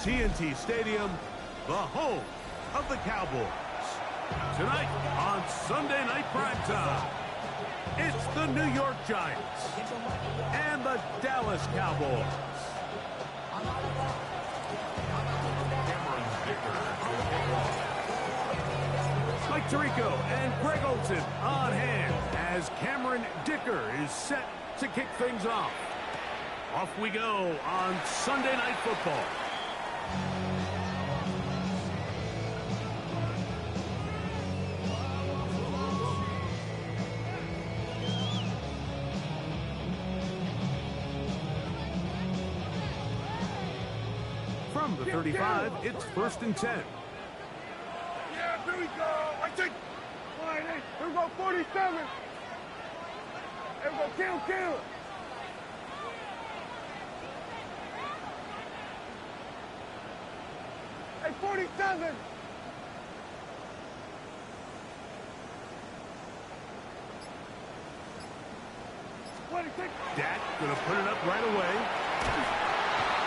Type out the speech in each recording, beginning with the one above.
TNT Stadium, the home of the Cowboys. Tonight on Sunday Night Primetime, it's the New York Giants and the Dallas Cowboys. Mike Tirico and Greg Olsen on hand as Cameron Dicker is set to kick things off. Off we go on Sunday Night Football. From the 35, it's 1st and 10. Yeah, here we go. I think. Here we go, 47. Here we go, kill. Hey, 47. Dak gonna put it up right away.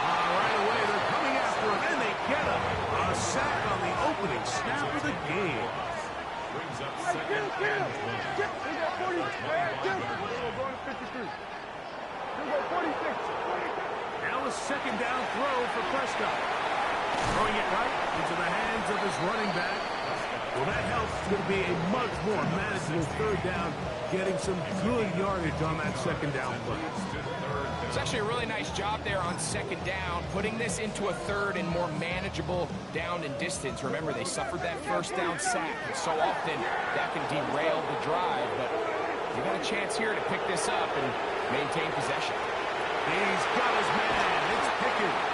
Right away, they're coming after him, and they get him. A sack on the opening snap of the game. Brings up second. Kill. We got 40. Kill. We're going to 53. We go 46. Now a second down throw for Prescott. Throwing it right into the hands of his running back. Well, that helps. It's going to be a much more manageable third down, getting some good yardage on that second down play. It's actually a really nice job there on second down, putting this into a third and more manageable down and distance. Remember, they suffered that first down sack, and so often that can derail the drive, but you got a chance here to pick this up and maintain possession. He's got his man. It's Pickens.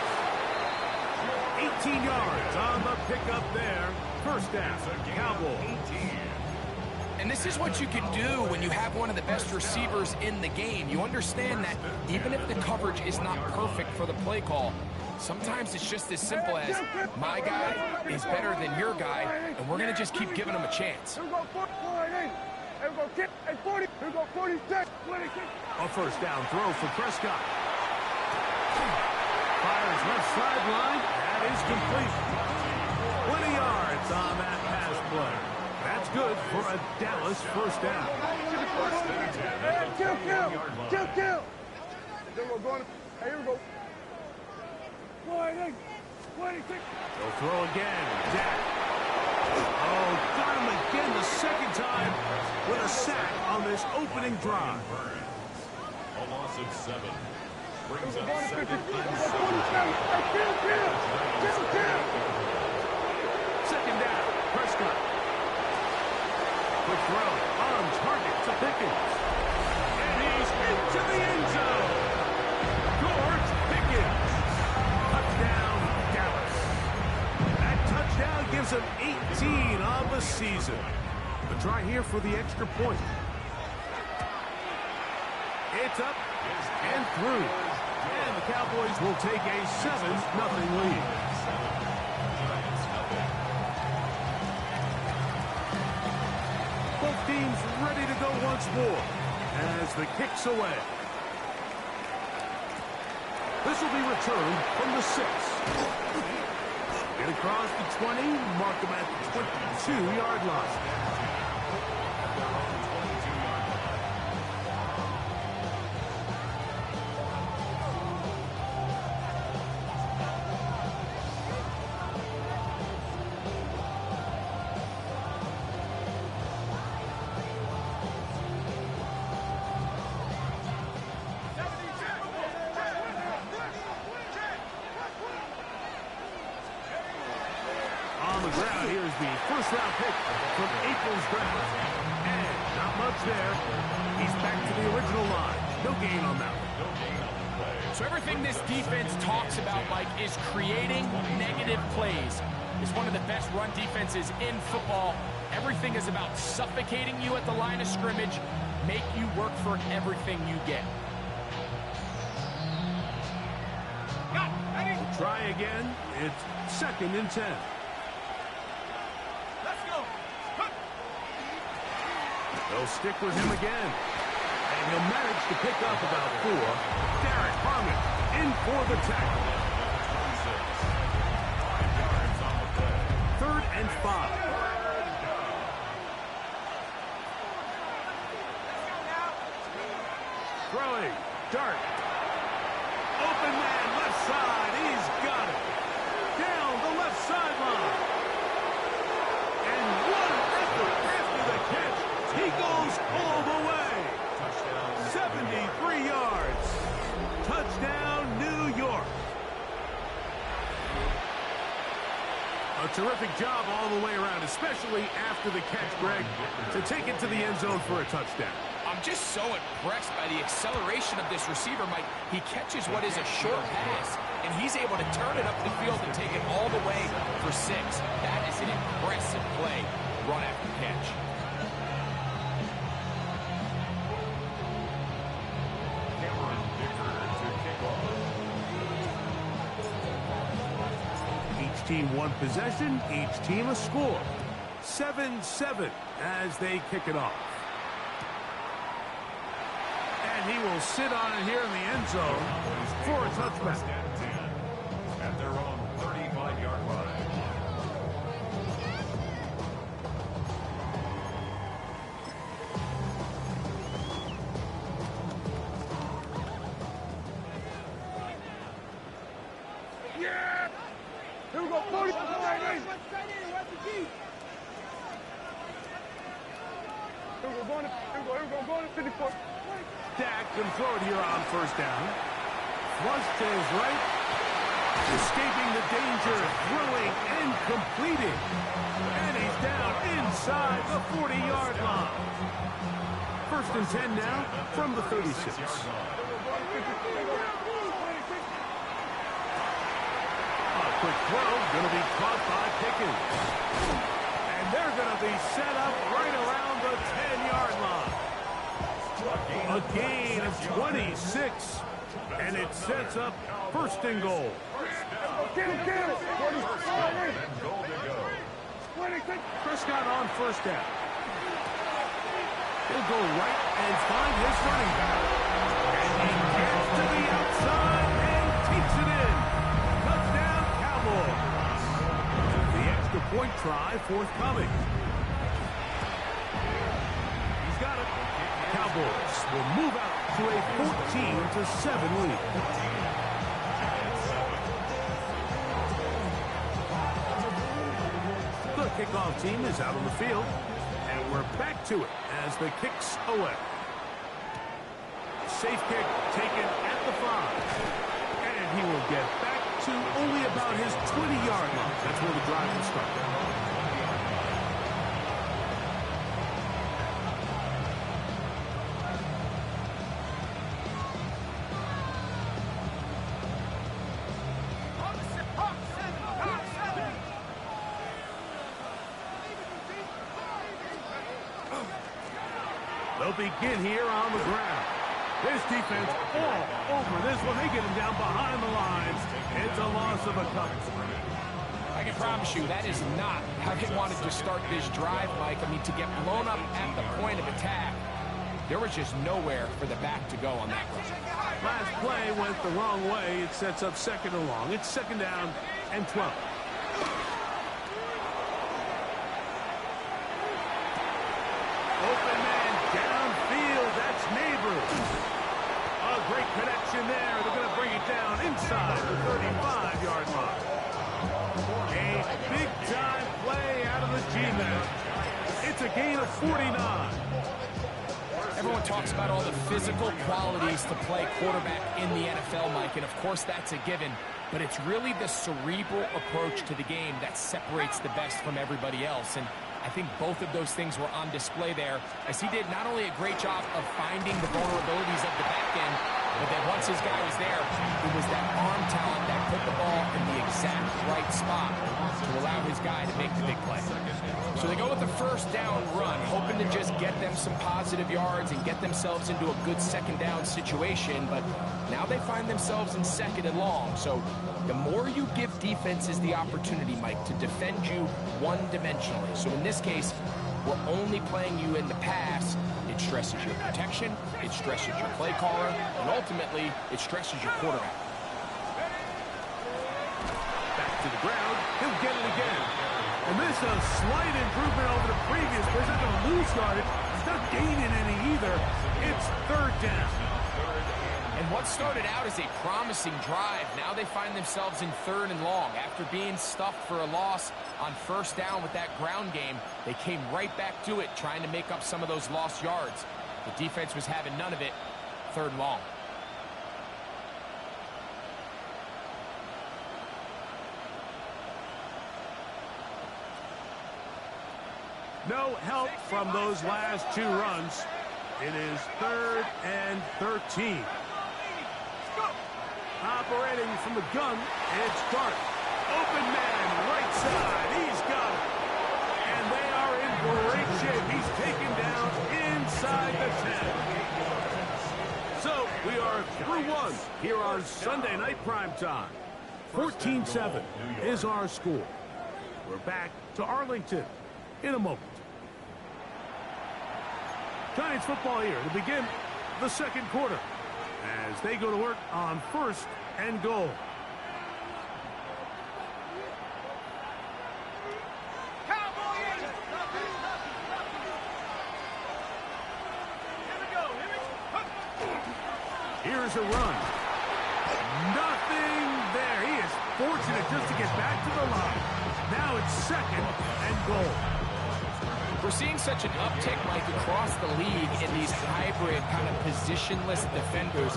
18 yards on the pickup there. First down, Cowboys. And this is what you can do when you have one of the best receivers in the game. You understand that even if the coverage is not perfect for the play call, sometimes it's just as simple as my guy is better than your guy, and we're going to just keep giving him a chance. Here we go, 46. A first down throw for Prescott. Fires left sideline. That is complete. 20 yards on that pass play. That's good for a Dallas first down. Kill. Then we're going. Here we go. 26. They'll throw again. Dak. Oh, got him again the second time with a sack on this opening drive. A loss of 7. Brings up second and 7. Kill. Second down. Prescott. Quick throw on target to Pickens. And he's into the end zone. George Pickens. Touchdown, Dallas. That touchdown gives him 18 on the season. The try here for the extra point. It's up and through. And the Cowboys will take a 7-0 lead. Both teams ready to go once more as the kick's away. This will be returned from the 6. Get across the 20, mark them at the 22-yard line. On the ground, here's the first-round pick from April's draft. And not much there. He's back to the original line. No gain on that one. So everything this defense talks about, Mike, is creating negative plays. It's one of the best run defenses in football. Everything is about suffocating you at the line of scrimmage, make you work for everything you get. We'll try again. It's 2nd and 10. They'll stick with him again. And he'll manage to pick up about 4. Derek Harmon in for the tackle. throwing. Dart. Open man, left side. He's got it. Down the left sideline. And what an effort after the catch. He goes all the way. Touchdown. 73 yards. Touchdown, New York. A terrific job all the way around, especially after the catch, Greg, to take it to the end zone for a touchdown. I'm just so impressed by the acceleration of this receiver, Mike. He catches what is a short pass, and he's able to turn it up the field and take it all the way for 6. That is an impressive play, run after catch. Each team one possession, each team a score. 7-7 as they kick it off. And he will sit on it here in the end zone for a touchback. At their own 35-yard line. Yeah! Here we go, 40. Here we go, 54. Dak can throw it here on first down. Flush to his right. Escaping the danger, throwing and completing. And he's down inside the 40-yard line. First and 10 now from the 36. Quick throw, going to be caught by Pickens. And they're going to be set up right around the 10-yard line. A gain of 26. And it sets up first and goal. Get him! Prescott on first down. He'll go right and find his running back. And he gets to the outside and takes it in. Touchdown, Cowboys. The extra point try forthcoming. He's got it. Cowboys will move out to a 14-7 lead. The kickoff team is out on the field, and we're back to it as the kick's away. Safe kick taken at the 5. And he will get back to only about his 20-yard line. That's where the drive will start. They'll begin here on the ground. This defense all over this one. They get him down behind the lines. It's a loss of a couple. I can promise you that is not how they wanted to start this drive, Mike. I mean, to get blown up at the point of attack, there was just nowhere for the back to go on that run. Last play went the wrong way. It sets up second and long. It's second down and 12. Open man downfield. That's Neighbors. A great connection there. They're going to bring it down inside the 35-yard line. A big-time play out of the G-Man. It's a gain of 49. Everyone talks about all the physical qualities to play quarterback in the NFL, Mike, and of course that's a given, but it's really the cerebral approach to the game that separates the best from everybody else, and I think both of those things were on display there, as he did not only a great job of finding the vulnerabilities of the back end, but then once his guy was there, it was that arm talent that put the ball in the exact right spot to allow his guy to make the big play. So they go with the first down run, hoping to just get them some positive yards and get themselves into a good second down situation, but now they find themselves in second and long. So the more you give defenses the opportunity, Mike, to defend you one-dimensionally. So in this case, we're only playing you in the pass. It stresses your protection, it stresses your play caller, and ultimately, it stresses your quarterback. Back to the ground. He'll get it again. And this is a slight improvement over the previous. There's not going to lose yardage. He's not gaining any either. It's third down. And what started out as a promising drive, now they find themselves in 3rd and long. After being stuffed for a loss on 1st down with that ground game, they came right back to it, trying to make up some of those lost yards. The defense was having none of it. 3rd and long. No help from those last 2 runs. It is 3rd and 13. Operating from the gun, it's Dart. Open man, right side. He's got it. And they are in great shape. He's taken down inside the 10. So we are through 1 here on Sunday Night Primetime. 14-7 is our score. We're back to Arlington in a moment. Giants football here to begin the 2nd quarter as they go to work on 1st and goal. Here's a run. Nothing there. He is fortunate just to get back to the line. Now it's 2nd and goal. We're seeing such an uptick, Mike, across the league in these hybrid kind of positionless defenders,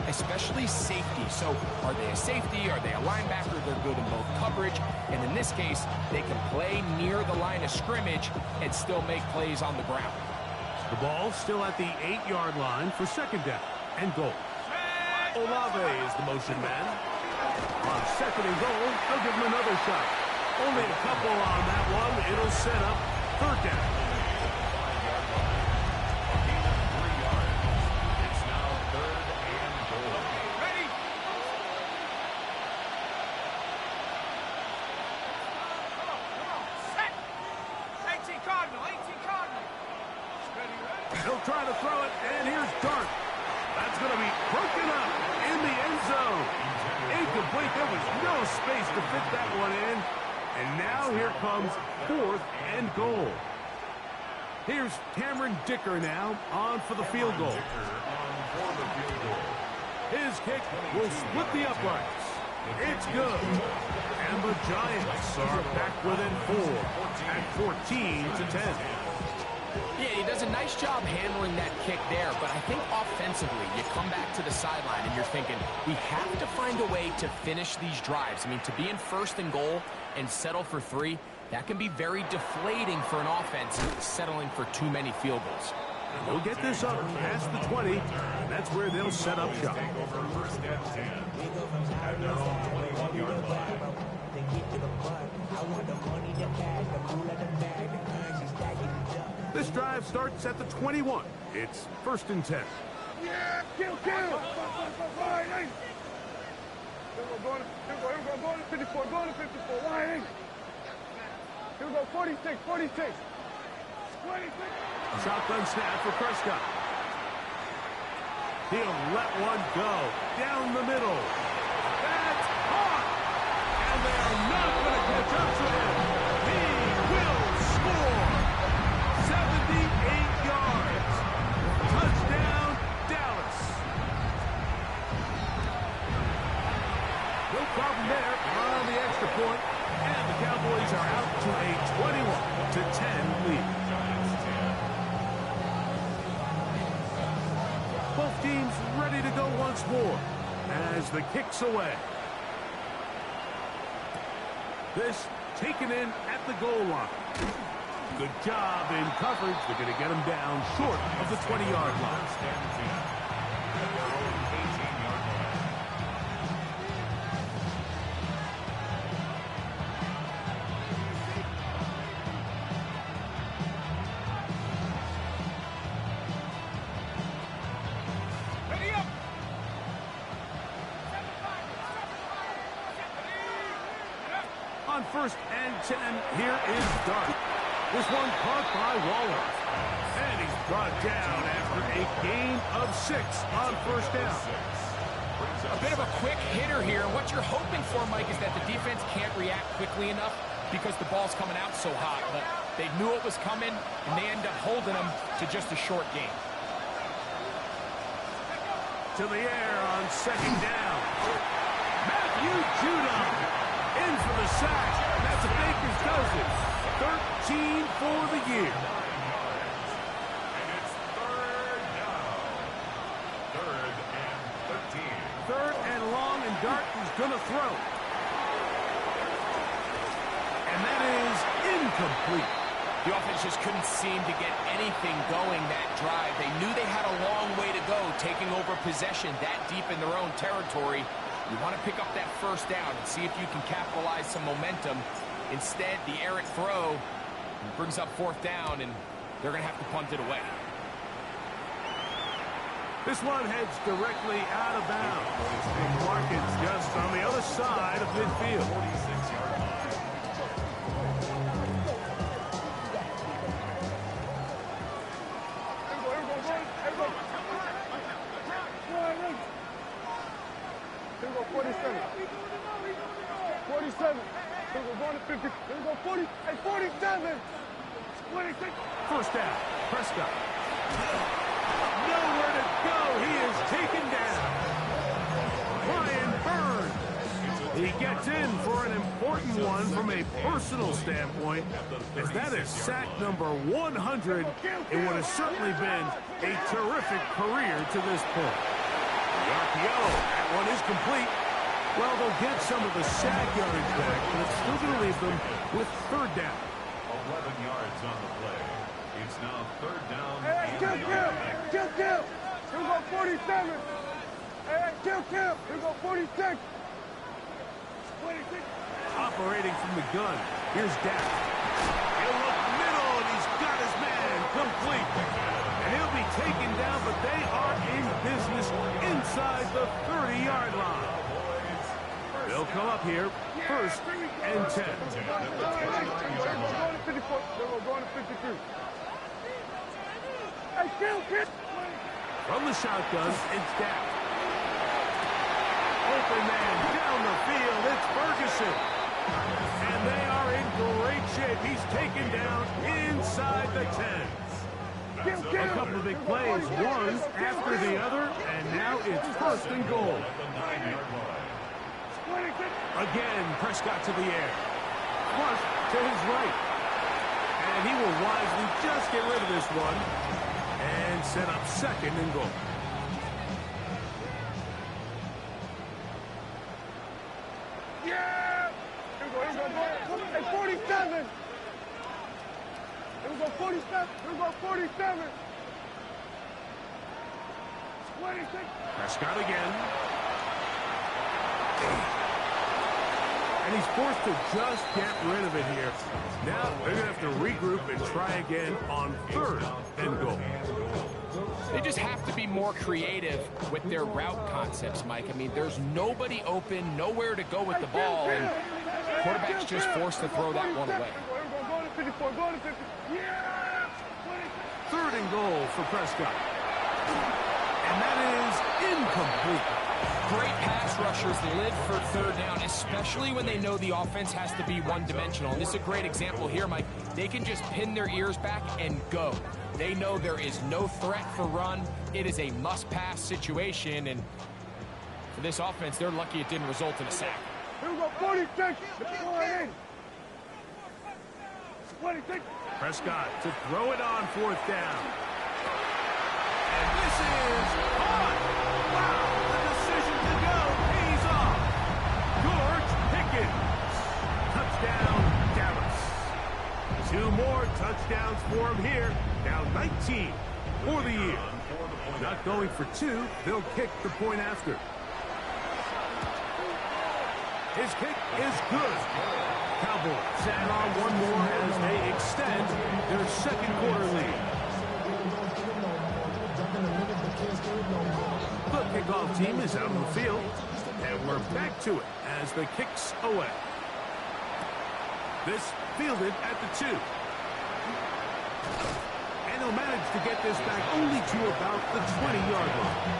especially safety. So are they a safety? Are they a linebacker? They're good in both coverage. And in this case, they can play near the line of scrimmage and still make plays on the ground. The ball still at the 8-yard line for 2nd down and goal. Olave is the motion man. On 2nd and goal, they'll give him another shot. Only a couple on that one. It'll set up 3rd down. It's now 3rd and goal. Ready? Come on. Set. 18 Cardinal. Ready? He'll try to throw it, and here's Dart. That's going to be broken up in the end zone. Incomplete. There was no space to fit that one in. And now here comes 4th and goal. Here's Cameron Dicker now on for the field goal. His kick will split the uprights. It's good. And the Giants are back within 4 at 14-10. Yeah, he does a nice job handling that kick there, but I think offensively, you come back to the sideline and you're thinking, we have to find a way to finish these drives. I mean, to be in 1st and goal and settle for 3, that can be very deflating for an offense settling for too many field goals. They'll get this up past the 20, and that's where they'll set up shop. This drive starts at the 21. It's 1st and 10. Yeah, kill. Right, hey. Here we go, going to 54, right, hey. Here we go, 46. 26. Shotgun snap for Prescott. He'll let one go down the middle. That's caught! And they are not going to catch up to him. He will score! 78 yards. Touchdown, Dallas. No problem there on the extra point. And the Cowboys are out to a 21-10 lead. Both teams ready to go once more as the kick's away. This taken in at the goal line. Good job in coverage. They're going to get him down short of the 20-yard line. On 1st and 10, here is Dart. This one caught by Waller. And he's brought down after a gain of 6 on 1st down. A bit of a quick hitter here. What you're hoping for, Mike, is that the defense can't react quickly enough because the ball's coming out so hot. But they knew it was coming, and they end up holding them to just a short game. to the air on second down. Matthew Judon in for the sack. That's a Baker's dozen. 13 for the year. And it's third down. Third and 13. Third and long, and Dart is going to throw. And that is incomplete. The offense just couldn't seem to get anything going that drive. They knew they had a long way to go, taking over possession that deep in their own territory. You want to pick up that first down and see if you can capitalize some momentum. Instead, the errant throw brings up fourth down, and they're going to have to punt it away. This one heads directly out of bounds. The market's just on the other side of midfield. 46-yard line. Here we go, 47. 47. Here we go, going to 50. Here we go, 40. Hey, 47. 26. First down, Prescott. Nowhere to go. He is taken down. Brian Burns. He gets in for an important one from a personal standpoint, as that is sack number 100 in what has certainly been a terrific career to this point. The RPO, that one is complete. Well, they'll get some of the sack yardage back, but it's still going to leave them with third down. 11 yards on the play. It's now third down. Hey, kill. Here we go, 47. Hey, kill. Here we go, 46. 26. Operating from the gun. Here's Dak. He'll look middle, and he's got his man complete. And he'll be taken down, but they are in business inside the 30-yard line. They'll come up here, first and 10. They're going to 54. They're going to 53. Hey, kill. From the shotgun, it's Dak. Open man down the field, it's Ferguson. And they are in great shape. He's taken down inside the 10. A couple of big plays, one after the other, and now it's first and goal. Again, Prescott to the air. Flush to his right. And he will wisely just get rid of this one and set up second and goal. Yeah! Here we go. Hey, 47. Here we go, 47. Here we go, 47. 26. Prescott again. And he's forced to just get rid of it here. Now they're going to have to regroup and try again on third and goal. They just have to be more creative with their route concepts, Mike. I mean, there's nobody open, nowhere to go with the ball, and quarterback's just forced to throw that one away. Going to 54, going to 50. Yeah! Third and goal for Prescott. And that is incomplete. Great pass rushers live for third down, especially when they know the offense has to be one-dimensional. And this is a great example here, Mike. They can just pin their ears back and go. They know there is no threat for run. It is a must-pass situation, and for this offense, they're lucky it didn't result in a sack. Here we go, 46. 26. Prescott to throw it on fourth down. And this is on. Wow, the decision to go pays off. George Pickens. Touchdown, Dallas. 2 more touchdowns for him here. Now 19 for the year. Not going for 2. They'll kick the point after. His kick is good. Cowboys add on one more as they extend their second quarter lead. The kickoff team is out on the field, and we're back to it as the kick's away. This fielded at the 2. And he'll manage to get this back only to about the 20-yard line.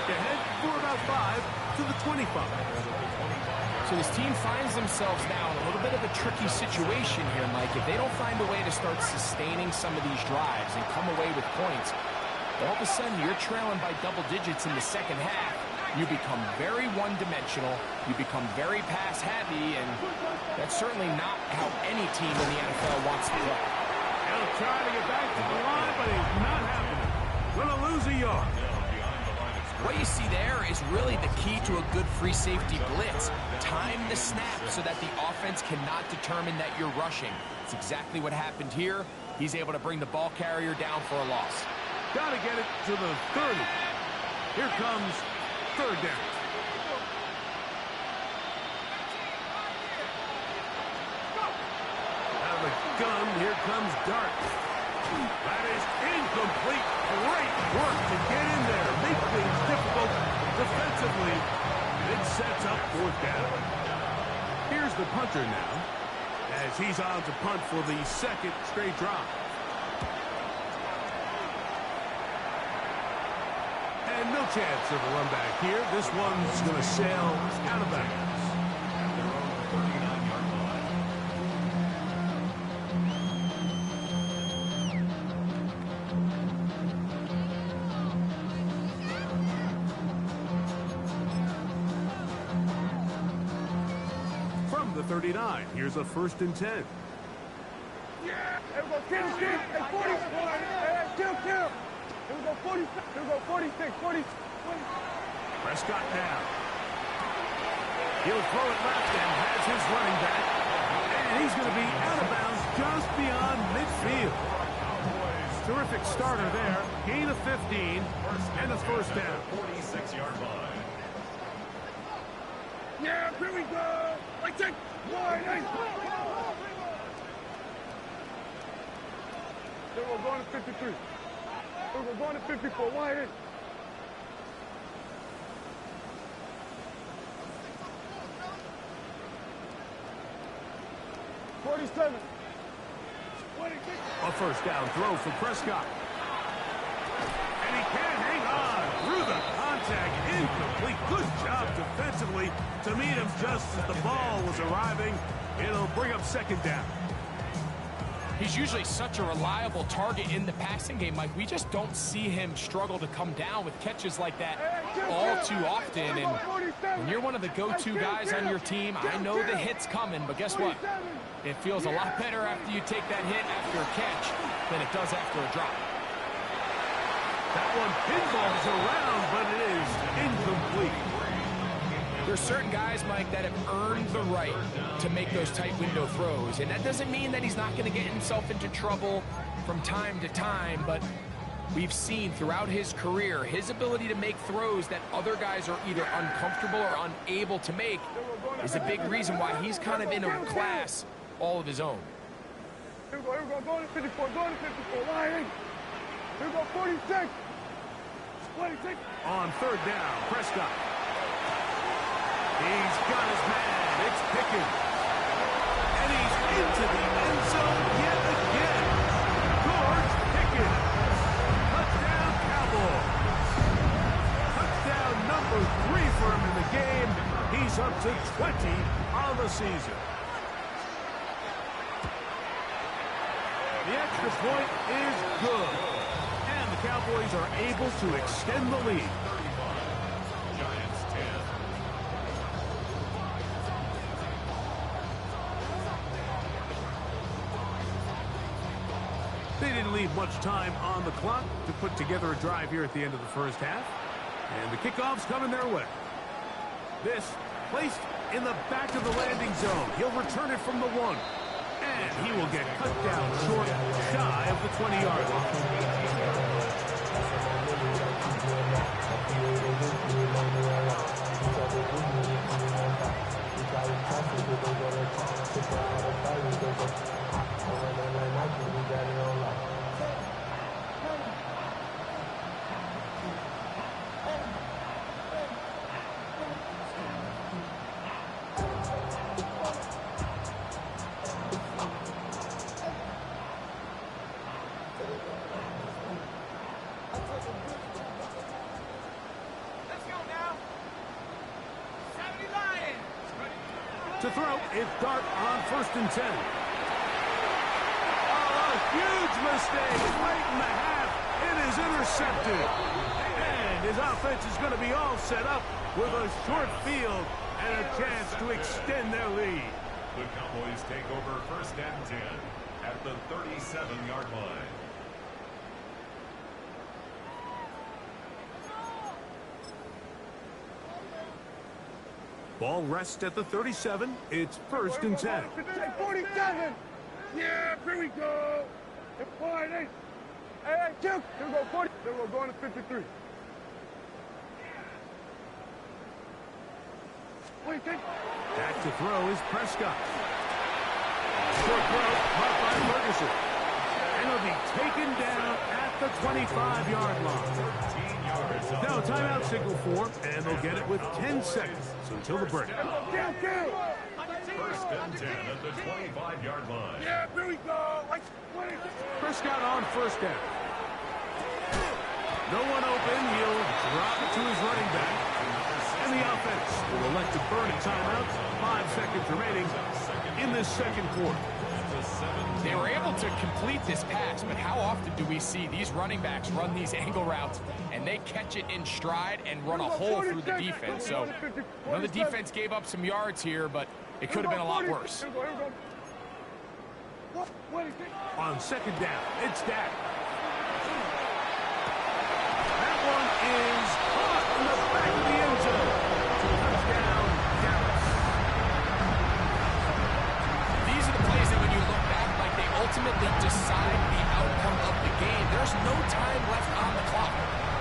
look ahead for about 5 to the 25. So this team finds themselves now in a little bit of a tricky situation here, Mike. If they don't find a way to start sustaining some of these drives and come away with points, all of a sudden you're trailing by double digits in the second half. You become very one-dimensional. You become very pass-heavy, and that's certainly not how any team in the NFL wants to play. He'll try to get back to the line, but he's not happening. Gonna lose a yard. What you see there is really the key to a good free safety blitz. Time the snap so that the offense cannot determine that you're rushing. It's exactly what happened here. He's able to bring the ball carrier down for a loss. Gotta get it to the 30. Here comes third down. Out of the gun, here comes Dart. That is incomplete. Great work to get in there. Make things difficult defensively. It sets up fourth down. Here's the punter now, as he's on to punt for the second straight drive. And no chance of a run back here. This one's going to sail out of bounds. From the 39, here's a 1st and 10. Yeah! Here we go, kill. Hey, 40. Hey, kill. Here we go, 46. Here we go, 46. 40. Prescott now. He'll throw it left and has his running back. And he's going to be out of bounds just beyond midfield. Terrific starter there. Gain of 15 and a first down. 46-yard line. Yeah, here we go. Like take. Wide eight. Here we're going to 53. Here we're going to 54. Wide eight. A first down throw for Prescott. And he can't hang on through the contact. Incomplete. Good job defensively to meet him just as the ball was arriving. It'll bring up second down. He's usually such a reliable target in the passing game, Mike. We just don't see him struggle to come down with catches like that all too often. And when you're one of the go-to guys on your team, I know the hit's coming, but guess what? It feels a lot better after you take that hit after a catch than it does after a drop. That one pinballs around, but it is incomplete. There's certain guys, Mike, that have earned the right to make those tight window throws. And that doesn't mean that he's not going to get himself into trouble from time to time, but we've seen throughout his career his ability to make throws that other guys are either uncomfortable or unable to make is a big reason why he's kind of in a class all of his own. Here we go, going to 54, line. Here we go, 46. 26. On third down, Prescott. He's got his man. It's Pickens. And he's into the end zone yet again. George Pickens. Touchdown, Cowboys. Touchdown number 3 for him in the game. He's up to 20 on the season. The extra point is good. And the Cowboys are able to extend the lead. Giants 10. They didn't leave much time on the clock to put together a drive here at the end of the first half. And the kickoff's coming their way. This placed in the back of the landing zone. He'll return it from the 1. And he will get cut down short, shy of the 20-yard line. To throw, it's Dart on 1st and 10. Oh, a huge mistake late in the half. It is intercepted. And his offense is going to be all set up with a short field and a chance to extend their lead. The Cowboys take over 1st and 10 at the 37-yard line. Ball rests at the 37. It's 1st and 10. 47. Yeah, here we go. It's 48. Hey, Kim. Here we go, 40. Then we're going to 53. Back to throw is Prescott. Short throw, caught by Ferguson. And he'll be taken down at the 25-yard line. Now a timeout signal for, and they'll get it with 10 seconds until the break. 1st and 10 at the 25-yard line. Yeah, here we go. Like 20. Prescott on 1st down. No one open. He'll drop it to his running back. And the offense will elect to burn a timeout. 5 seconds remaining in this 2nd quarter. They were able to complete this pass, but how often do we see these running backs run these angle routes and they catch it in stride and run a hole through the defense? So, I know the defense gave up some yards here, but it could have been a lot worse. On 2nd down, it's Dak. That one is caught in the back of the end zone. Touchdown, Dallas. These are the plays that when you look back, like they ultimately decide the outcome of the game. There's no time left on the clock.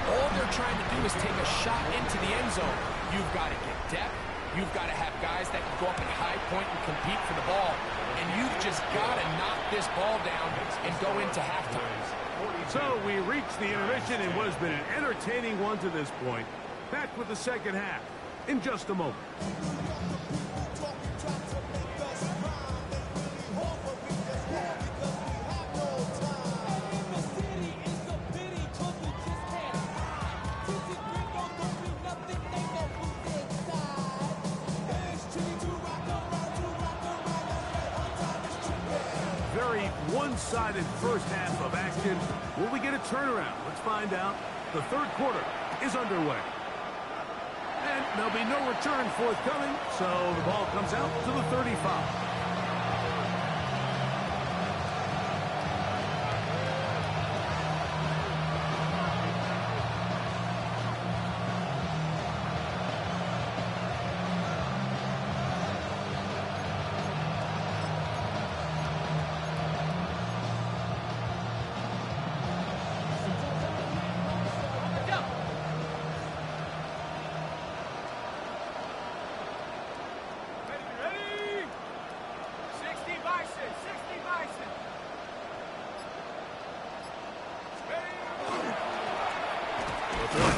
All they're trying to do is take a shot into the end zone. You've got to get depth. You've got to have guys that can go up at high point and compete for the ball. And you've just got to knock this ball down and go into halftime. So we reached the intermission. It was been an entertaining one to this point. Back with the 2nd half in just a moment. Very one-sided 1st half of action. Will we get a turnaround? Let's find out. The 3rd quarter is underway. And there'll be no return forthcoming, so the ball comes out to the 35.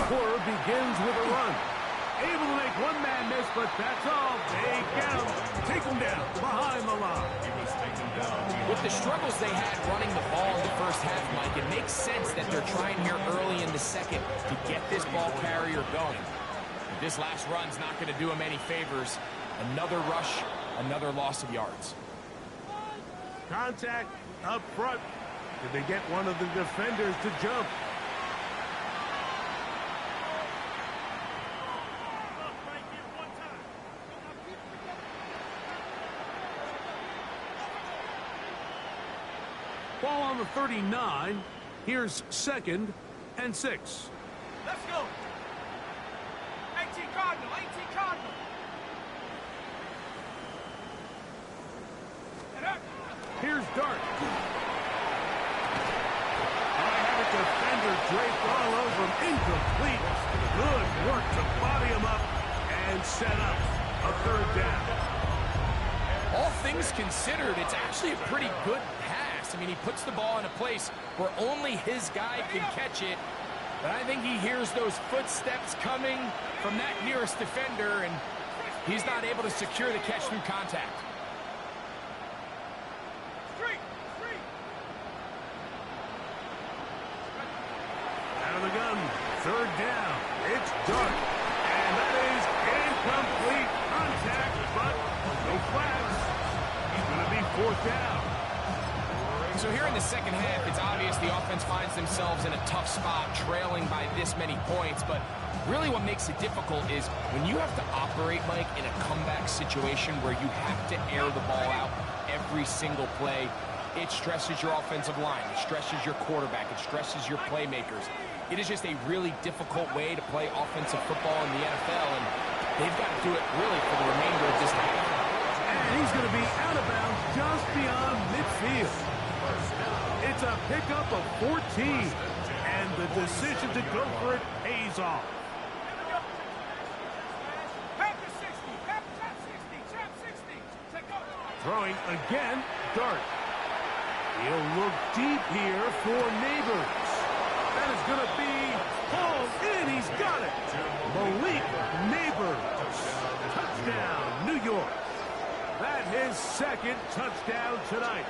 Quarter begins with a run. Able to make one man miss, but that's all. They get him. Take him down behind the line. He was taken down. With the struggles they had running the ball in the 1st half, Mike, it makes sense that they're trying here early in the 2nd to get this ball carrier going. But this last run's not going to do him any favors. Another rush, another loss of yards. Contact up front. Did they get one of the defenders to jump? Ball on the 39. Here's 2nd and 6. Let's go. 18 Cardinal, 18 Cardinal. Here's Dart. I have a defender draped all over him. Incomplete. Good work to body him up and set up a 3rd down. All things considered, it's actually a pretty good pass. I mean, he puts the ball in a place where only his guy can catch it. But I think he hears those footsteps coming from that nearest defender, and he's not able to secure the catch through contact. Out of the gun, 3rd down. It's Dart. And that is incomplete contact, but No flags. He's going to be fourth down. So here in the second half, it's obvious the offense finds themselves in a tough spot, trailing by this many points. But really what makes it difficult is when you have to operate, Mike, in a comeback situation where you have to air the ball out every single play, it stresses your offensive line, it stresses your quarterback, it stresses your playmakers. It is just a really difficult way to play offensive football in the NFL, and they've got to do it really for the remainder of this half. And he's going to be out of bounds just beyond midfield. It's a pickup of 14, and the decision to go for it pays off. Throwing again, Dart. He'll look deep here for Neighbors. That is going to be hauled in. He's got it. Malik Neighbors. Touchdown, New York. That's his second touchdown tonight.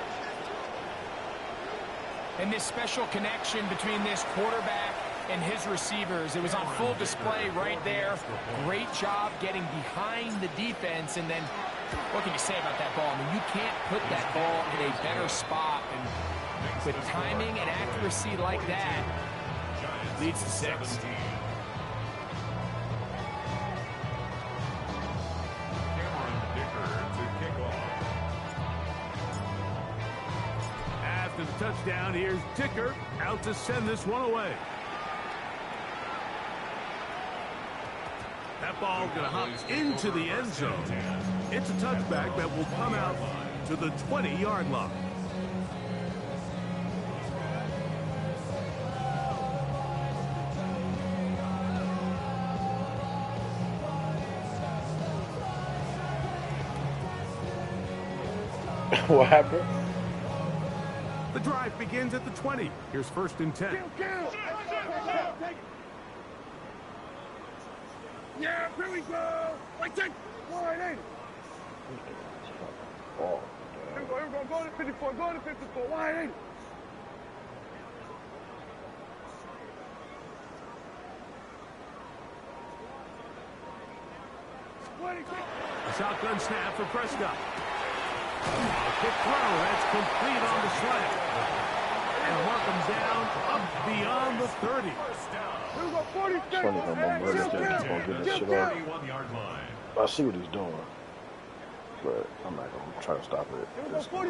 And this special connection between this quarterback and his receivers, it was on full display right there. Great job getting behind the defense, and then what can you say about that ball? I mean, you can't put that ball in a better spot, and with timing and accuracy like that, leads to 6. After the touchdown, here's Dicker out to send this one away. That ball going to hop into the end zone. It's a touchback that will come out to the 20-yard line. What happened? The drive begins at the 20. Here's 1st and 10. Yeah, here we go. Wait, take. Wide eight. Oh, here we go. Go to 54. Go to 54. Wide eight. A shotgun snap for Prescott. Quick throw. That's complete on the slant. And mark him down up beyond the 30. It's funny how my brother just gonna get this shit off. I see what he's doing, but I'm not gonna try to stop it. Just keep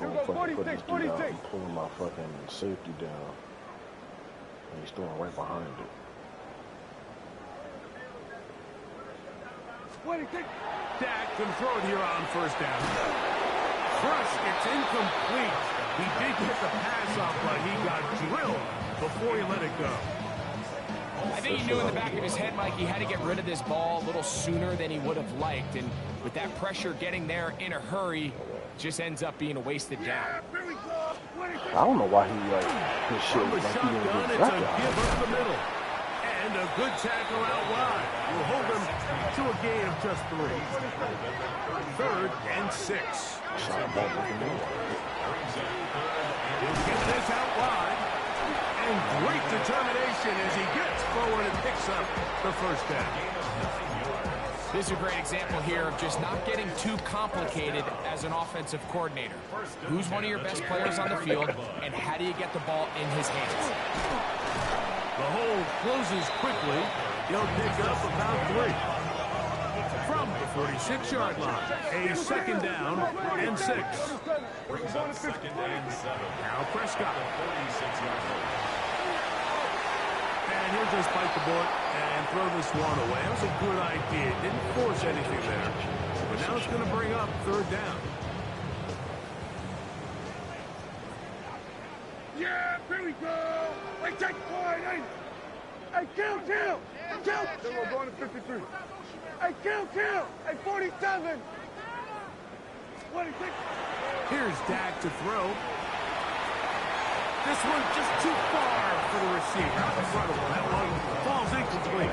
on fucking putting this dude out and pulling my fucking safety down. And he's throwing right behind it. Dak can throw it here on 1st down. Crush, it's incomplete. He did get the pass off, but he got drilled before he let it go. I think he knew in the back of his head, Mike, he had to get rid of this ball a little sooner than he would have liked. And with that pressure getting there in a hurry, just ends up being a wasted down. I don't know why he his shit From the like he shotgun, didn't it's get a back give up the middle. And a good tackle out wide. Will hold them to a gain of just 3. 3rd and 6. He'll get this out wide. And great determination as he gets forward and picks up the 1st down. This is a great example here of just not getting too complicated as an offensive coordinator. Who's one of your best players on the field, and how do you get the ball in his hands? The hole closes quickly. He'll pick up about 3. From the 46-yard line, a 2nd down and 6. Brings up 2nd and 7. Now Prescott. 46-yard line. And he'll just bite the bullet and throw this one away. That was a good idea. Didn't force anything there. But now it's going to bring up 3rd down. Yeah, here we go. Wait, take wide eight. Hey, kill. Then we're going to 53. Hey, kill. Hey, 47. What do you think? Here's Dak to throw. This one just too far for the receiver. Incredible. That one falls incomplete.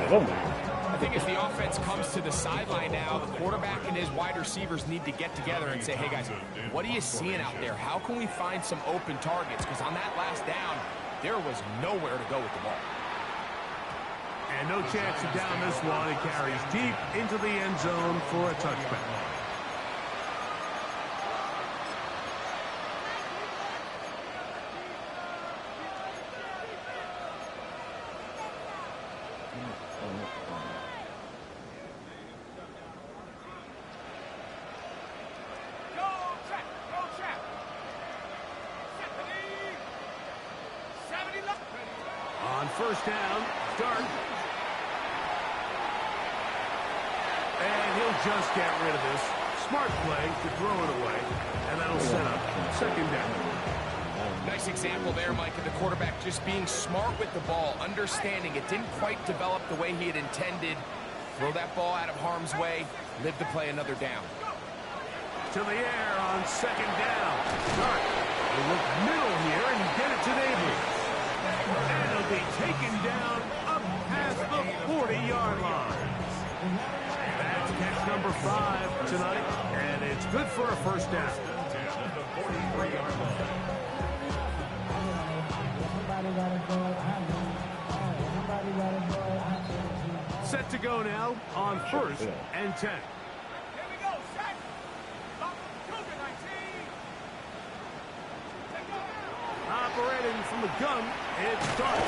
I think as the offense comes to the sideline now, the quarterback and his wide receivers need to get together and say, hey, guys, what are you seeing out there? How can we find some open targets? Because on that last down, there was nowhere to go with the ball. And no chance to down this one. It carries deep into the end zone for a touchback. On first down, Dart. And he'll just get rid of this. Smart play to throw it away. And that'll set up second down. Nice example there, Mike, of the quarterback just being smart with the ball, understanding it didn't quite develop the way he had intended. Throw that ball out of harm's way, live to play another down. To the air on second down. Dart will look middle here and get it to Neighbors. And it'll be taken down up past the 40-yard line. That's catch number 5 tonight, and it's good for a first down. At the 43-yard line. Set to go now on first and 10. Operating from the gun, it's Dart. Oh,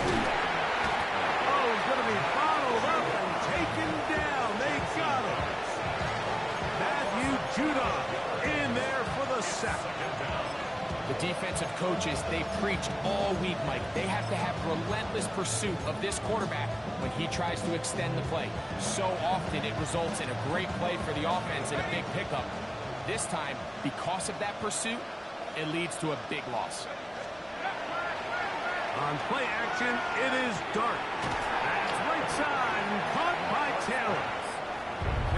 he's going to be bottled up and taken down. They got him. Matthew Judon in there for the sack. The defensive coaches, they preach all week, Mike. They have to have relentless pursuit of this quarterback when he tries to extend the play. So often it results in a great play for the offense and a big pickup. This time, because of that pursuit, it leads to a big loss. On play action, it is Dart. That's right side and caught by Taylor.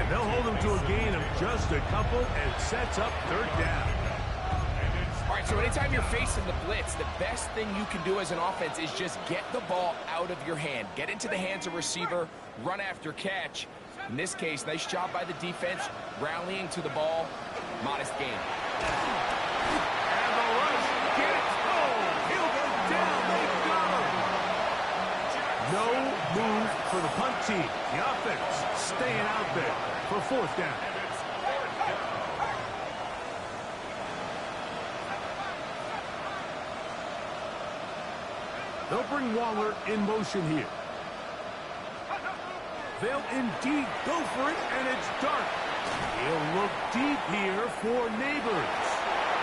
And they'll hold him to a gain of just a couple and sets up third down. All right, so anytime you're facing the blitz, the best thing you can do as an offense is just get the ball out of your hand. Get into the hands of receiver, run after catch. In this case, nice job by the defense, rallying to the ball. Modest gain. And the rush gets home. He'll go down. They got him. No move for the punt team. The offense staying out there for fourth down. They'll bring Waller in motion here. They'll indeed go for it, and it's Dart. He'll look deep here for Neighbors.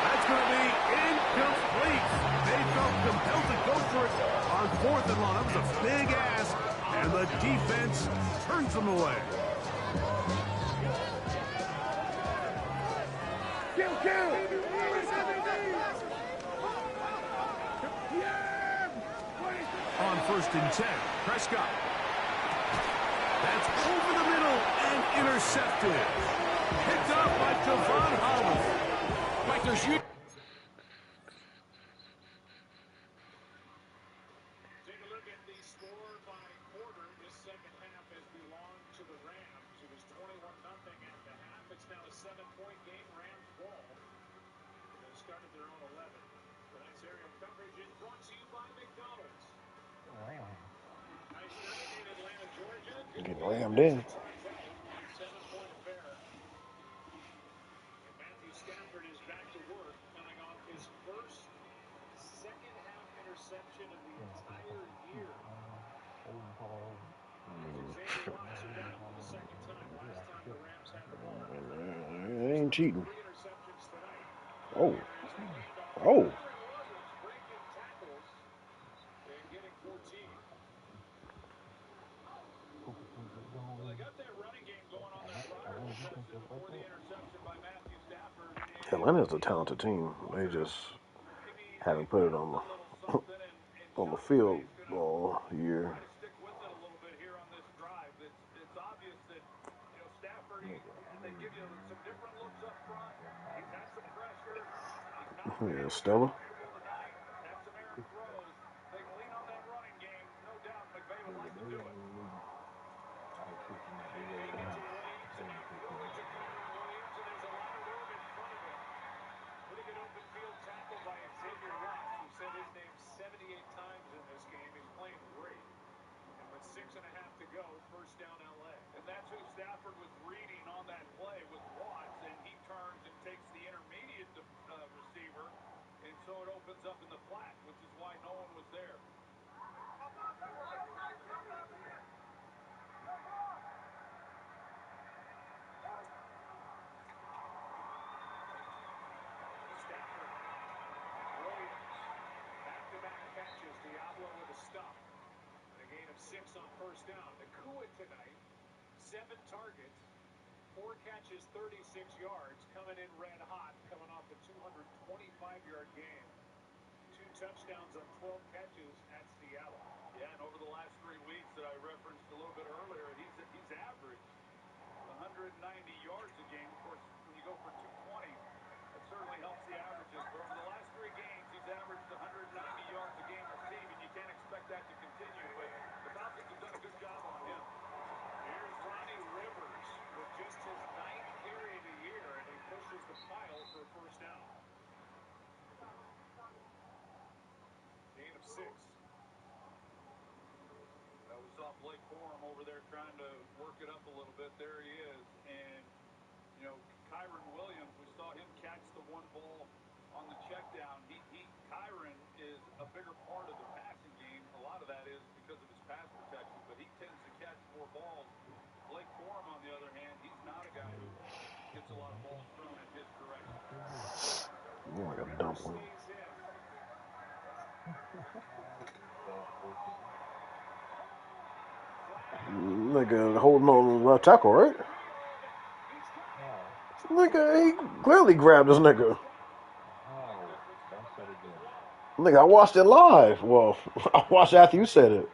That's going to be incomplete. They felt compelled to go for it on fourth and long. That was a big ask, and the defense turns them away. Kill! On first and 10, Prescott. That's over the middle and intercepted. Picked up by Devon Holland. Mike, there's you. Take a look at the score by quarter. This second half has belonged to the Rams. It was 21-0 at the half. It's now a 7-point game. Rams ball. They started their own 11. Tonight's aerial coverage is brought to you by McDonald's. Nice night in Atlanta, Georgia. Getting rammed in. 7-point affair. And Matthew Stafford is back to work, coming off his first second-half interception of the entire year. Xavier Watts are down for the second time. Last time the Rams had the ball. It ain't cheating. 3 interceptions tonight. Oh. Oh. Breaking tackles and getting 14. Well, they got that running game going on that prior possession before the interception by Matthew Stafford. Atlanta's a talented team. They just haven't put it on the on the field all year. Stick with it a little bit here on this drive. It's obvious that, Stafford, they give you some different looks up front. He's had some pressure. Yeah, Stella. Had some errant throws. They can lean on that running game. No doubt McVay would like to do it. Pretty good open field tackle by Xavier Watts, who said his name 78 times in this game. He's playing great. And with 6.5 to go, 7 targets, 4 catches, 36 yards, coming in red hot, coming off a 225-yard game. 2 touchdowns on 12 catches at Seattle. Yeah, and over the last 3 weeks that I referenced a little bit earlier, he's averaged 190 yards a game. Of course, when you go for 220, that certainly helps the averages. But over the last 3 games, he's averaged 190 yards a game receiving. You can't expect that to continue, but the Falcons have done a good job on him. Here's Ronnie Rivers with just his 9th carry of the year, and he pushes the pile for a first down. Gain of 6. That was off Blake Corum over there trying to work it up a little bit. There he is. And, you know, Kyron Williams, we saw him catch the 1 ball on the check down. Kyron is a bigger part of the passing game. A lot of that is because of his pass protection, but he tends to catch more balls. Blake Corum, on the other hand, he's not a guy who gets a lot of balls thrown in his direction. Oh, like a dumpling. Nigga holding on the left tackle, right? Nigga, he clearly grabbed this nigga. Nigga, I watched it live. Well, I watched after you said it.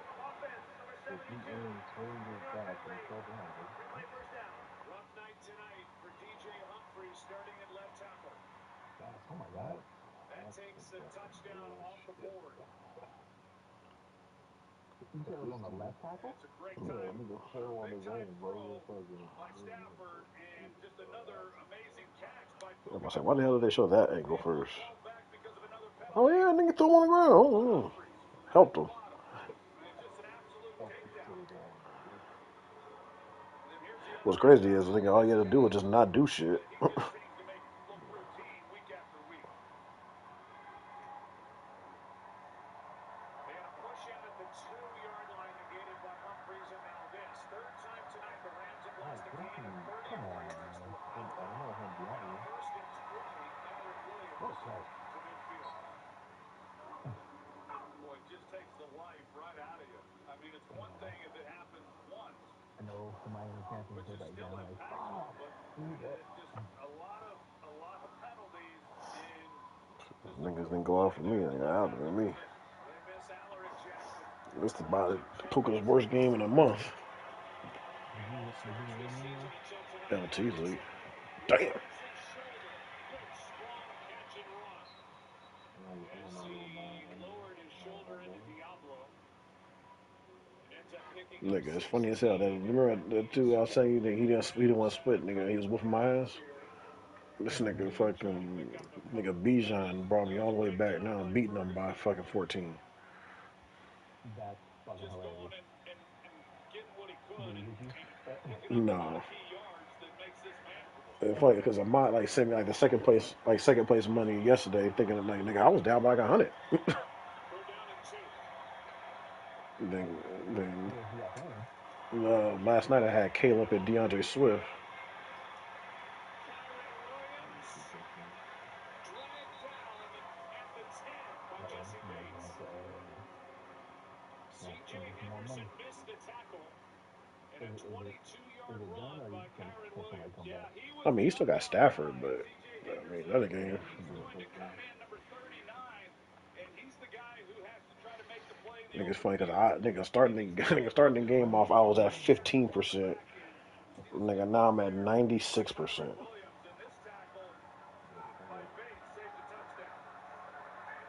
Rough night tonight for DJ Humphrey starting at left tackle. That takes a touchdown off the board. That's a great time. Big time throw by Stafford, and just another amazing catch by I'm gonna say, why the hell did they show that angle first? called back because of another Oh penalty. yeah, nigga threw him on the ground. Oh, helped him. And just an absolute takedown. And then here's the other What's crazy is, nigga, all you had to do was just not do shit. he just seems to make look routine week after week. They had a push in at the 2-yard line negated by Humphreys, and now this. 3rd time tonight the Rams have lost a game of 33 thanks to a foul. And on 1st and 20, Kyron Williams to midfield. Boy, it just takes the life right out of you. I mean, it's one thing if it happens once, which is still impactful, but just a lot of penalties in just a Niggas quick didn't go out play for me. there. They got out for me. They miss Alaric Jackson. This is about Puka's worst game in a month. All starts this season until tonight. LT league. He Damn. finds his shoulder. Good, strong catch and run. As he lowered his shoulder into Diablo. And ends up picking up Nigga, it's 16 funny as hell. That, remember that dude I was saying you that he didn't want to split, nigga. He was whooping my ass. This nigga fucking nigga Bijan brought me all the way back. Now I'm beating him by fucking 14. Just going and getting what he could and picking up a lot No. of key yards that makes this manageable. It's funny because Ahmad like sent me like the second place money yesterday, thinking like nigga I was down by like 100. 3rd down and 2. then last night I had Caleb and DeAndre Swift. Kyron Williams dragged down at the 10 by Jesse Bates. C.J. Henderson missed the tackle. And a 22-yard run by Kyron Williams. Yeah, he was I mean the he still got unsung Stafford, guy. but C.J. I mean Henderson another game. is going to come in number 39, and he's the guy who has to try to make the play in the Nigga, it's open funny because field. starting the game off I was at 15%. Nigga, now I'm at 96%. Williams, and this tackle by Bates saved a touchdown.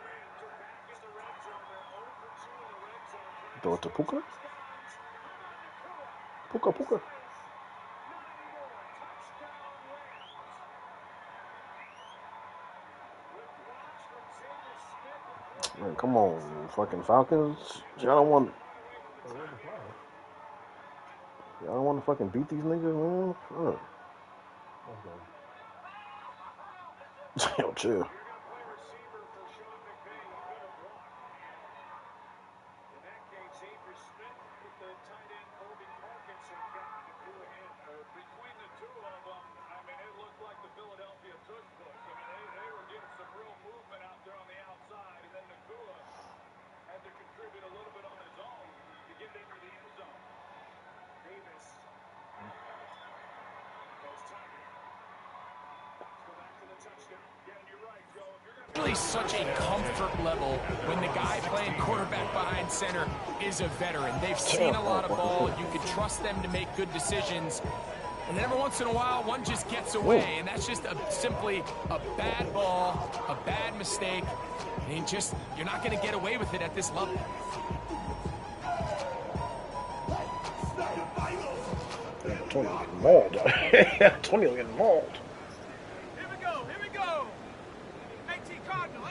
Rams are back in the red zone. They're 0 for 2 in the red zone, trying to Throw it to score Puka. touchdowns. How about Nakua? Puka. Misses. Not anymore. Touchdown, Rams. With blocks from Xavier Smith before the Man, come on, interception. fucking Falcons. Y'all don't want to fucking beat these niggas, man. Fuck. Yo, chill. You're going to play receiver for Sean McVay. You better block. In that case, Xavier Smith with the tight end Colby Parkinson got Nakua in. Between the two of them, I mean, it looked like the Philadelphia tush push. I mean, they were getting some real movement out there on the outside, and then Nakua had to contribute a little bit on his own to get into the end zone. Davis really such a comfort level when the guy playing quarterback behind center is a veteran. They've seen a lot of ball. You can trust them to make good decisions. And then every once in a while, one just gets away, and that's just simply a bad ball, a bad mistake, and you're not going to get away with it at this level. Tony getting mauled. Tony getting mauled. Here we go. 18 Cardinal.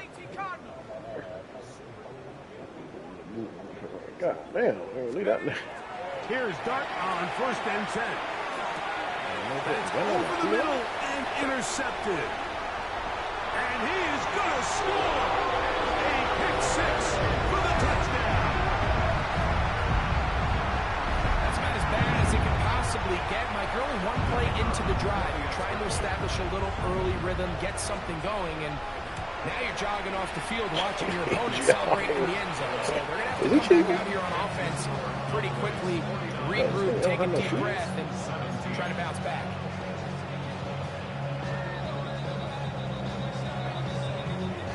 God damn, leave that. Here's Dart on 1st and 10. That's over the middle and intercepted. And he is going to score. A pick 6 for the touchdown. That's about as bad as it can possibly get. Mike, you're only one play into the drive. You're trying to establish a little early rhythm, get something going, and now you're jogging off the field watching your opponent celebrate in the end zone. So they're going to have to come back out here on offense pretty quickly, regroup, take a deep breath, and try to bounce back.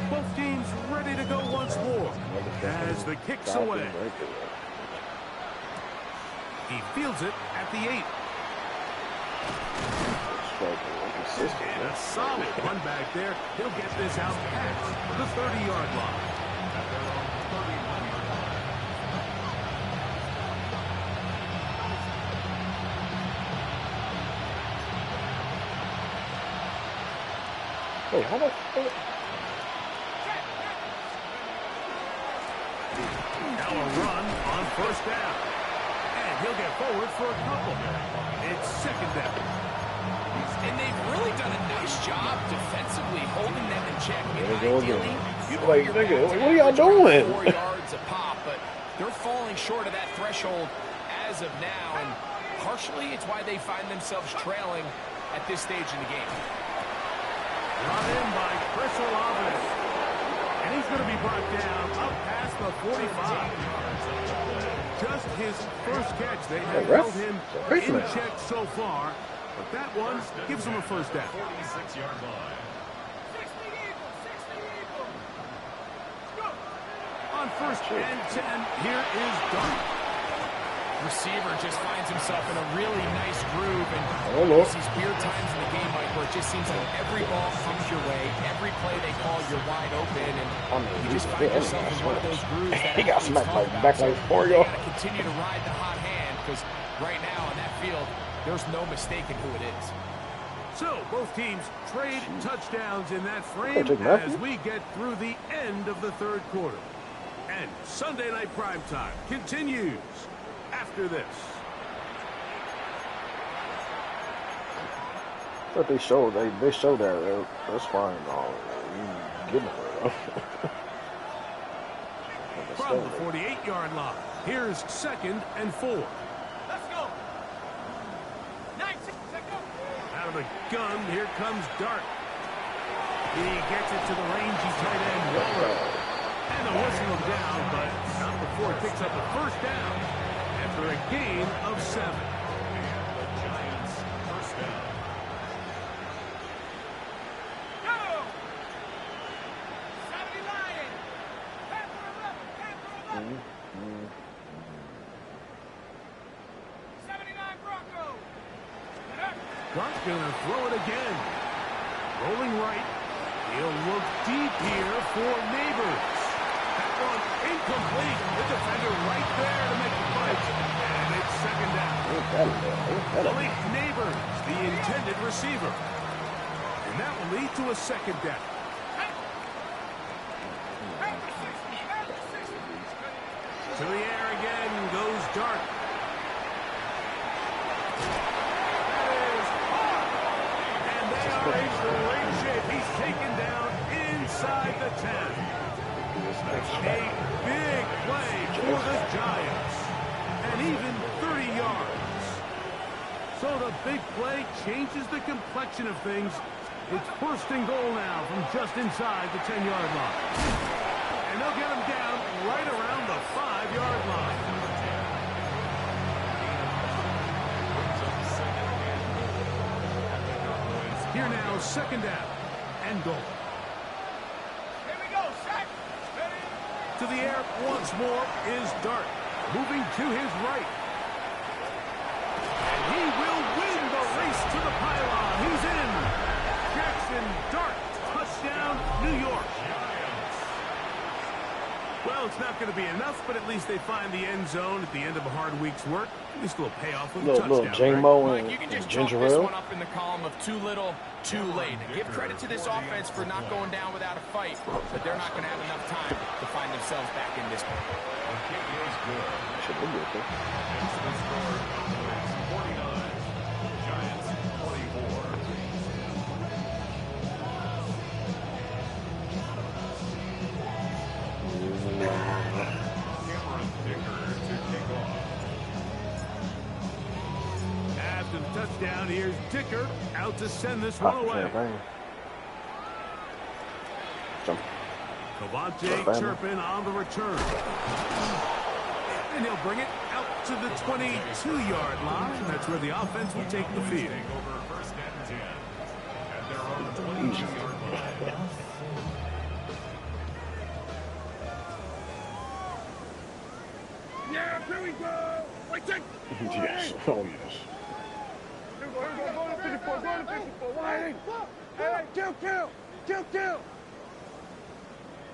Both teams ready to go once more as the kick's away. He fields it at the 8. And a solid run back there. He'll get this out past the 30-yard line. Wait, how much? Now a run on 1st down. And he'll get forward for a couple. It's 2nd down. And they've really done a nice job defensively holding them in check. There we go again. What are y'all doing? 4 yards a pop, but they're falling short of that threshold as of now. And partially it's why they find themselves trailing at this stage in the game. Brought in by Chris Olave. And he's going to be brought down up past the 45. Just his first catch. They have held him in check so far. But that one gives him a 1st down. 46-yard line. On 1st and 10, here is Dart. Receiver just finds himself in a really nice groove, and there's these weird times in the game, Mike, where it just seems like every ball comes your way, every play they call, you're wide open, and you just find yourself in one of those grooves that he got smacked like back like 4 yards. yards. You got to continue to ride the hot hand, because right now on that field, there's no mistaking who it is. So both teams trade touchdowns in that frame as we get through the end of the 3rd quarter. And Sunday Night Primetime continues after this. But they showed that that's fine. You give it. From the 48-yard line, here's 2nd and 4. Let's go. Out of the gun, here comes Dart. He gets it to the rangy tight end Waller. And a whistle down, but not before it picks up the 1st down after a gain of 7. The Giants' 1st down. Go! 70 Lions. Panther 11. 79 Broncos. Dart's going to throw it again. Rolling right. He'll look deep here for Neighbors. That one incomplete. The defender right there to make the play. And it's 2nd down. Malik Neighbors, the intended receiver. And that will lead to a 2nd down. To the air again goes Dart. Great shape. He's taken down inside the 10. A big play for the Giants. And even 30 yards. So the big play changes the complexion of things. It's 1st and goal now from just inside the 10-yard line. And they'll get him down right around the 5-yard line. Here now, 2nd down and goal. Here to the air once more is Dart. Moving to his right. And he will win the race to the pylon. He's in. Jackson Dart. Touchdown, New York. Well, it's not going to be enough, but at least they find the end zone at the end of a hard week's work. At least a little payoff with a touchdown. Little J-Mo Mike, and you can just Ginger chalk this Ale. one up in the column of too little, too late. Give credit to this offense for not going down without a fight, but they're not going to have enough time to find themselves back in this one. Should be good, though. The score, Cowboys 49, Giants 24. After the touchdown, here's Dicker out to send this one away. Cavante Turpin on the return. And he'll bring it out to the 22-yard line. That's where the offense will take the field. Take over first and 10 at their own 22-yard line. Yeah, here we go. Wait, check. Yes. Oh, yes. Here we go. Go to 54. Go to 54. Wide. Hey, kill.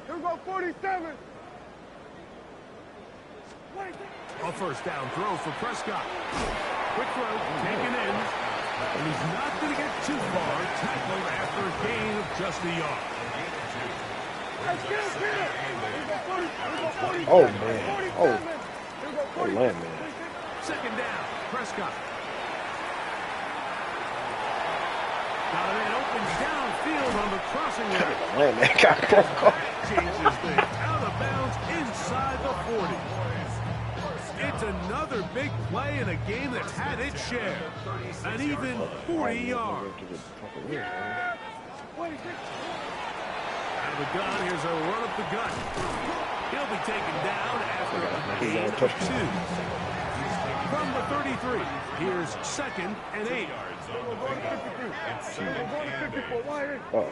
Here we go, 47. A first down throw for Prescott. Quick throw, taken in. And he's not going to get too far. Tackled after a gain of just a yard. Oh, man. Oh, land, man. Second down, Prescott. Got an open downfield on the crossing route. Land, man. Got broke off. Changes things out of bounds inside the 40. It's another big play in a game that's had its share. An even 40 yards. Out of the gun, here's a run up the gut. He'll be taken down after a gain of 2. From the 33, here's second and 8. Uh-oh.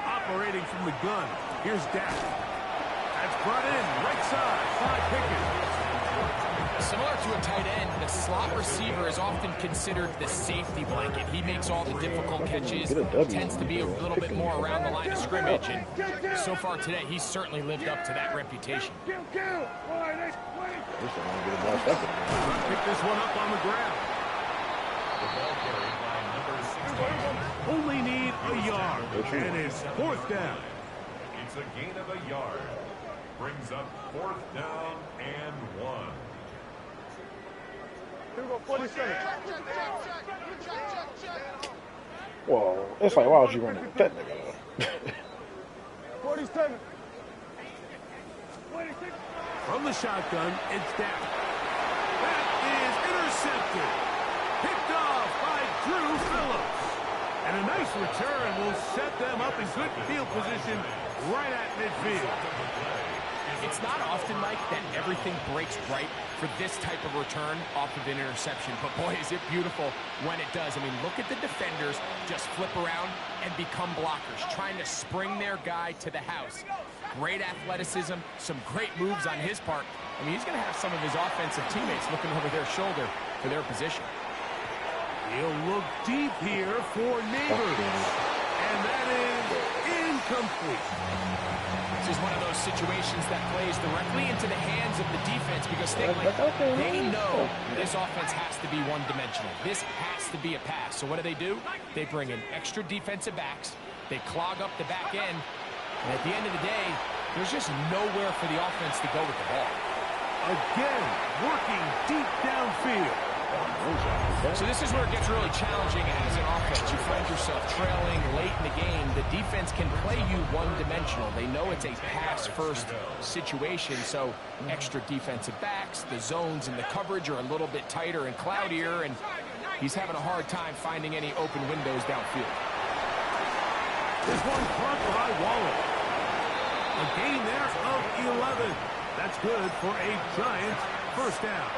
Operating from the gun, here's Dak. That's brought in, right side by Pickens. Similar to a tight end, the slot receiver is often considered the safety blanket. He makes all the difficult catches, tends to be a little bit more around the line of scrimmage, and so far today, he's certainly lived up to that reputation. Pick this one up on the ground. The ball carried by number 16. Only need a yard, and it's fourth down. It's a gain of a yard. Brings up fourth down and 1. Here we go, 47. Well, it's like, why was you running that nigga? 47. From the shotgun, it's Dak. That is intercepted. Picked off by Drew Phillips. And a nice return will set them up in good field position right at midfield. It's not often, Mike, that everything breaks right for this type of return off of an interception. But boy, is it beautiful when it does. I mean, look at the defenders just flip around and become blockers, trying to spring their guy to the house. Great athleticism, some great moves on his part. I mean, he's going to have some of his offensive teammates looking over their shoulder for their position. He'll look deep here for Neighbors. And that is incomplete. This is one of those situations that plays directly into the hands of the defense because they know this offense has to be one-dimensional. This has to be a pass. So what do? They bring in extra defensive backs. They clog up the back end. And at the end of the day, there's just nowhere for the offense to go with the ball. Again, working deep downfield. So this is where it gets really challenging as an offense. You find yourself trailing late in the game. The defense can play you one-dimensional. They know it's a pass-first situation, so extra defensive backs, the zones and the coverage are a little bit tighter and cloudier, and he's having a hard time finding any open windows downfield. This one caught by Waller. A gain there of 11. That's good for a Giants first down.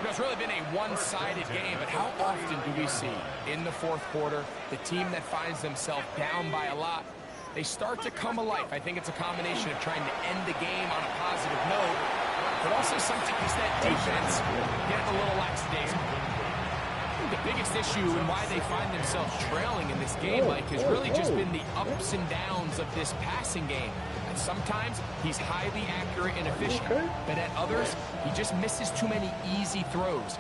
You know, it's really been a one-sided game, but how often do we see in the fourth quarter the team that finds themselves down by a lot they start to come alive. I think it's a combination of trying to end the game on a positive note, but also sometimes that defense getting a little lackadaisical. The biggest issue and why they find themselves trailing in this game, Mike, has really just been the ups and downs of this passing game. And sometimes he's highly accurate and efficient, but at others, he just misses too many easy throws.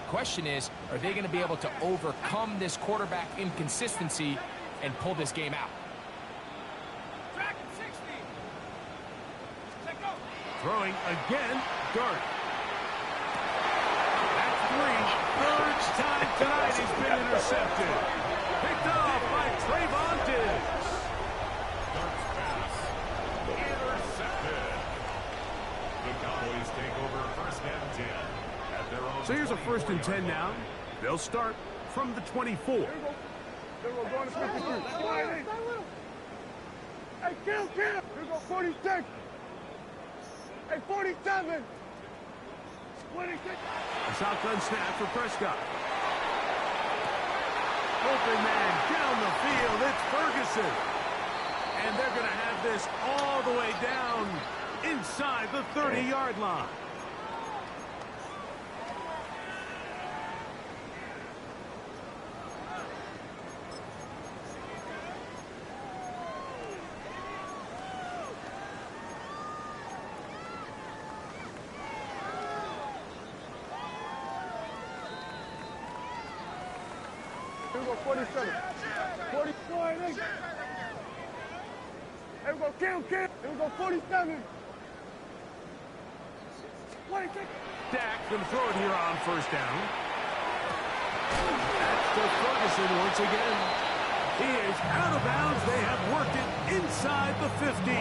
Question is, are they going to be able to overcome this quarterback inconsistency and pull this game out? Throwing again, Dart. That's 3. Third time tonight he's been intercepted. Picked off by Trayvon Diggs. Dart's pass. Intercepted. The Cowboys take over first and 10 at their own. So here's a first and 10 now. They'll start from the 24. Here we go, going to 53. Hey, kill. Here we go, 46. Hey, 47. 26. A shotgun snap for Prescott. Open man down the field. It's Ferguson. And they're going to have this all the way down inside the 30-yard line. Here we go, 47. 44. Here we go, kill. Here we go, 47. 26. Dak going to throw it here on first down. That's to Ferguson once again. He is out of bounds. They have worked it inside the 15.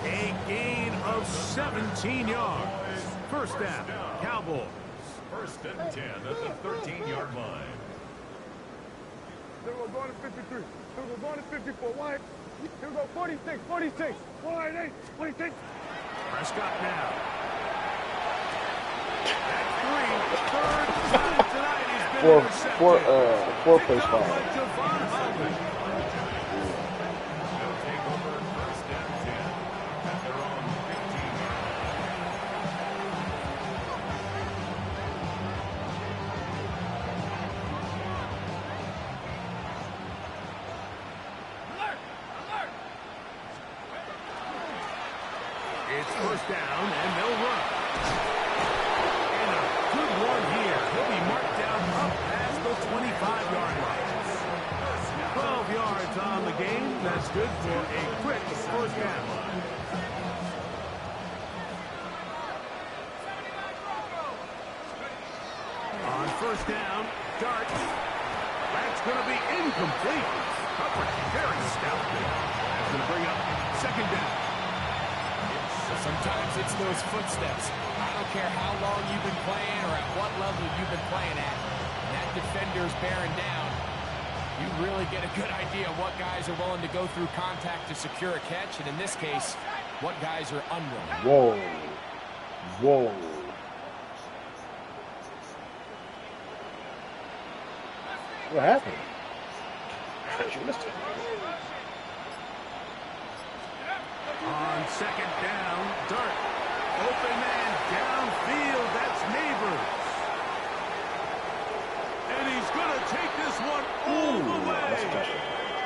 A gain of 17 yards. First down, Cowboys. First and 10 at the 13-yard line. Here we go, going to 53. Here we go, going to 54. Wide. Here we go, 46. Wide, 8, 26. Prescott now. That's 3. Third time tonight he's been intercepted. Four plays foul. They'll take over first and 10 at their own 15-yard It's first down, and they'll run. And a good one here. He'll be marked down up past the 25-yard line. 12 yards on the game. That's good for a quick first down. On first down, Dart. That's going to be incomplete. Coverage very stout there. That's going to bring up second down. Sometimes it's those footsteps. I don't care how long you've been playing or at what level you've been playing at. When that defender's bearing down, you really get a good idea of what guys are willing to go through contact to secure a catch, and in this case, what guys are unwilling. Whoa. What happened? You missed it. On second down, Dart. Open man downfield. That's Neighbors. And he's going to take this one all the way.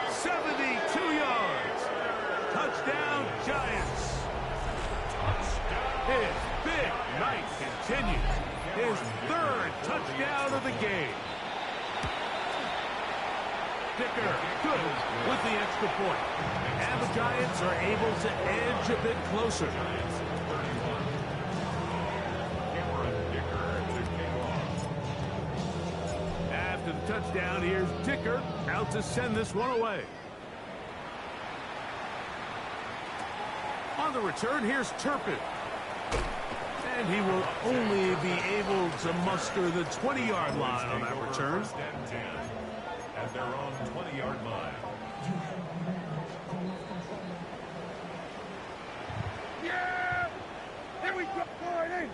72 yards. Touchdown, Giants. His big night continues. His third touchdown of the game. Dicker, good with the extra point. And the Giants are able to edge a bit closer. After the touchdown, here's Dicker out to send this one away. On the return, here's Turpin. And he will only be able to muster the 20-yard line on that return. First and 10 at their own 20-yard line. Yeah! Here we go. Wide, 8.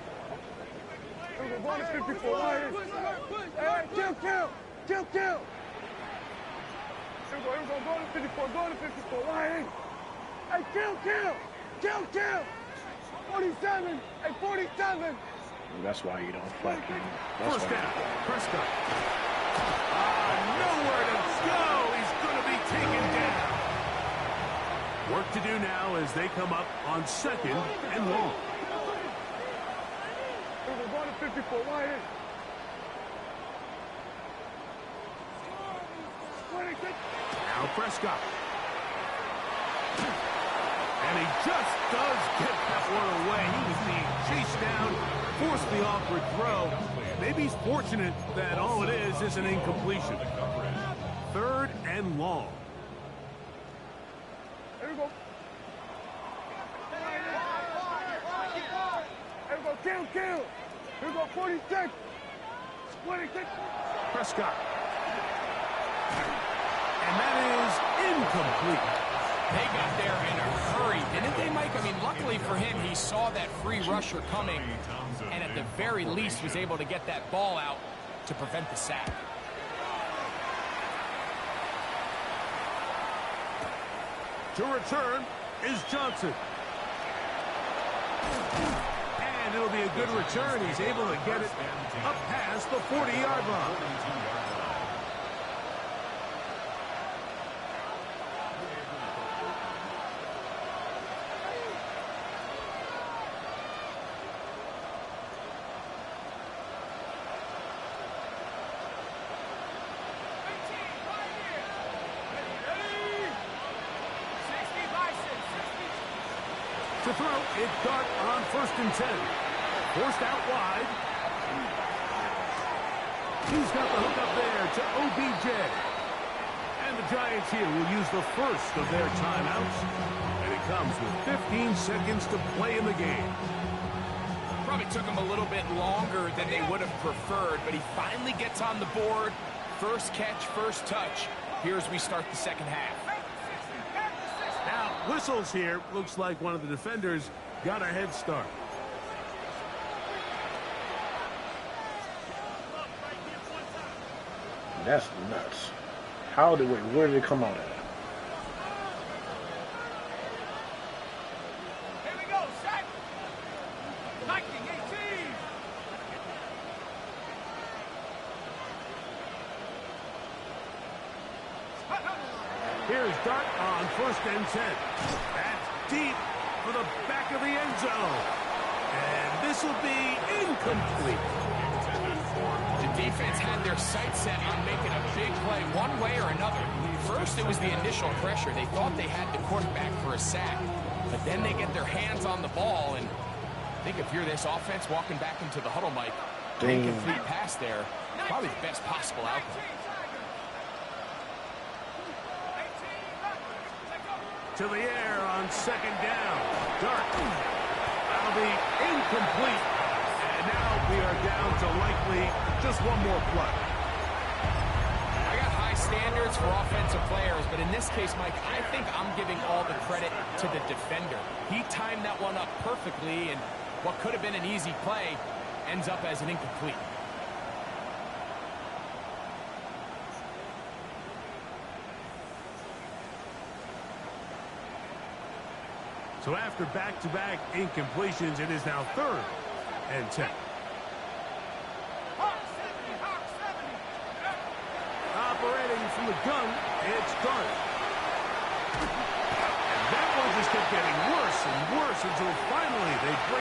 Here we go, going to 54. Wide, 8. Hey, kill. Here we go, go to 54, go to 54, line. Hey, kill. 47, hey, 47. That's why you don't fucking. First down, Prescott. Nowhere to go. He's going to be taken down. Work to do now as they come up on 2nd and long. Here we go, go to 54, line. 26. Now Prescott. And he just does get that one away. He was being chased down, forced the awkward throw. Maybe he's fortunate that all it is an incompletion. 3rd and long. Here we go. Here we go, kill. Here we go, 46. 26. Prescott. And that is incomplete. They got there in a hurry, didn't they, Mike? I mean, luckily for him, he saw that free rusher coming, and at the very least was able to get that ball out to prevent the sack. To return is Johnson. And it'll be a good return. He's able to get it up past the 40-yard line. To throw, it's Dart on 1st and 10. Forced out wide. He's got the hook up there to OBJ. And the Giants here will use the first of their timeouts. And it comes with 15 seconds to play in the game. Probably took him a little bit longer than they would have preferred, but he finally gets on the board. First catch, first touch. Here as we start the second half. Now, whistles here. Looks like one of the defenders got a head start. That's nuts. Where did it come out at? Here we go, set. Viking 18. Here's Dart on 1st and 10. That's deep for the back of the end zone. And this will be incomplete. The defense had their sights set on making a big play one way or another. First, it was the initial pressure. They thought they had the quarterback for a sack. But then they get their hands on the ball, and I think if you're this offense walking back into the huddle, Mike, an incomplete pass there, probably the best possible outcome. To the air on 2nd down. Dart. That'll be incomplete. And now we are down to likely just one more play. I got high standards for offensive players, but in this case, Mike, I think I'm giving all the credit to the defender. He timed that one up perfectly, and what could have been an easy play ends up as an incomplete. So after back-to-back incompletions, it is now 3rd and 10. Operating from the gun, it's Dart. And that one just kept getting worse and worse until finally they break.